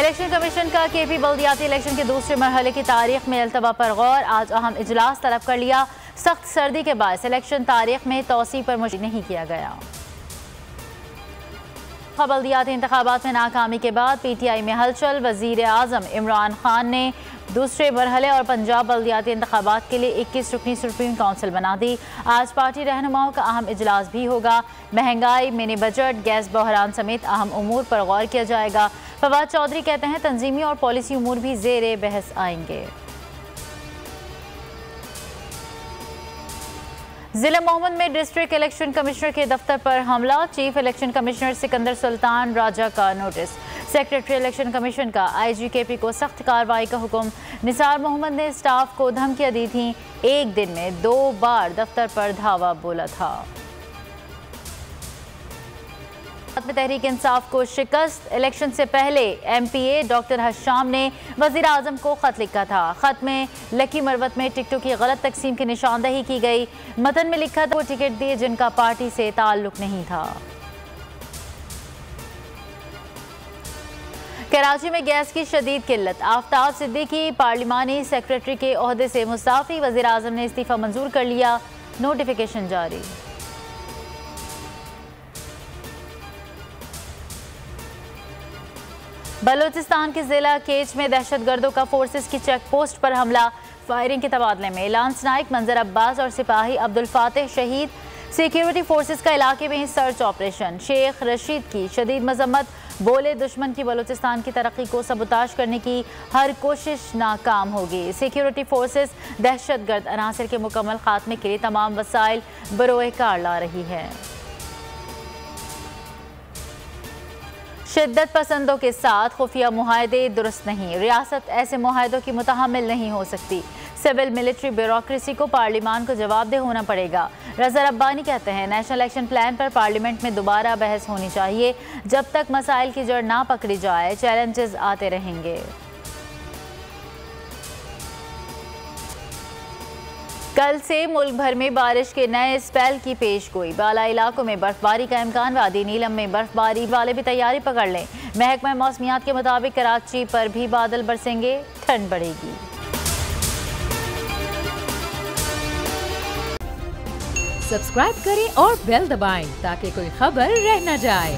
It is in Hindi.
इलेक्शन कमीशन का केपी बल्दियाती इलेक्शन के दूसरे मरहले की तारीख में अल्तवा पर गौर। आज अहम इजलास तलब कर लिया। सख्त सर्दी के बाद इलेक्शन तारीख में तौसी पर मुश्किल नहीं किया गया। बल्दियाती इंतखाबात में नाकामी के बाद पीटीआई में हलचल। वजीर आजम इमरान खान ने दूसरे मरहले और पंजाब बल्दियाती इंतखाबात के लिए 21 रुकनी सुप्रीम काउंसिल बना दी। आज पार्टी रहनुमाओं का अहम इजलास भी होगा। महंगाई, मिनी बजट, गैस बहरान समेत अहम उमूर पर गौर किया जाएगा। फवाद चौधरी कहते हैं तंजीमी और पॉलिसी उमूर भी ज़ेरे बहस आएंगे। जिला मोहम्मद में डिस्ट्रिक्ट इलेक्शन कमिश्नर के दफ्तर पर हमला। Chief election commissioner Sikandar Sultan Raja का नोटिस। सेक्रेटरी इलेक्शन कमीशन का आईजी केपी को सख्त कार्रवाई का हुक्म। निसार मोहम्मद ने स्टाफ को धमकियां दी थीं। एक दिन में 2 बार दफ्तर पर धावा बोला था। तहरीक इंसाफ को शिकस्त। इलेक्शन से पहले एमपीए डॉक्टर हशाम ने वजीर आजम को खत लिखा था। खत में लकी मरवत में टिकटों की गलत तकसीम की निशानदही की गई। मतन में लिखा था वो टिकट दिए जिनका पार्टी से ताल्लुक नहीं था। कराची में गैस की शदीद किल्लत। आफ्ताब सिद्दीकी पार्लिमानी सेक्रेटरी के ओहदे से मुस्ताफी। वजीर आजम ने इस्तीफा मंजूर कर लिया। नोटिफिकेशन जारी। बलूचिस्तान के जिला केच में दहशतगर्दों का फोर्सेस की चेक पोस्ट पर हमला। फायरिंग के तबादले में लांस नाइक, मंजर अब्बास और सिपाही अब्दुल फातेह शहीद। सिक्योरिटी फोर्सेस का इलाके में ही सर्च ऑपरेशन। शेख रशीद की शदीद मजम्मत। बोले दुश्मन की बलूचिस्तान की तरक्की को सबूताज करने की हर कोशिश नाकाम होगी। सिक्योरिटी फोर्सेस दहशतगर्द अनासर के मुकम्मल खात्मे के लिए तमाम वसाइल बरोए कार ला रही है। शिद्दत पसंदों के साथ खुफिया मुआहदे दुरुस्त नहीं। रियासत ऐसे मुआहदों की मुतहम्मिल नहीं हो सकती। सिविल मिलिट्री ब्यूरोक्रेसी को पार्लिमान को जवाबदेह होना पड़ेगा। रज़ा रब्बानी कहते हैं नेशनल एक्शन प्लान पर पार्लियामेंट में दोबारा बहस होनी चाहिए। जब तक मसाइल की जड़ ना पकड़ी जाए चैलेंजेस आते रहेंगे। कल से मुल्क भर में बारिश के नए स्पेल की पेशगोई। बाला इलाकों में बर्फबारी का इम्कान। वादी नीलम में बर्फबारी वाले भी तैयारी पकड़ लें। महकमा मौसमियात के मुताबिक कराची पर भी बादल बरसेंगे। ठंड बढ़ेगी। सब्सक्राइब करें और बेल दबाएं ताकि कोई खबर रह न जाए।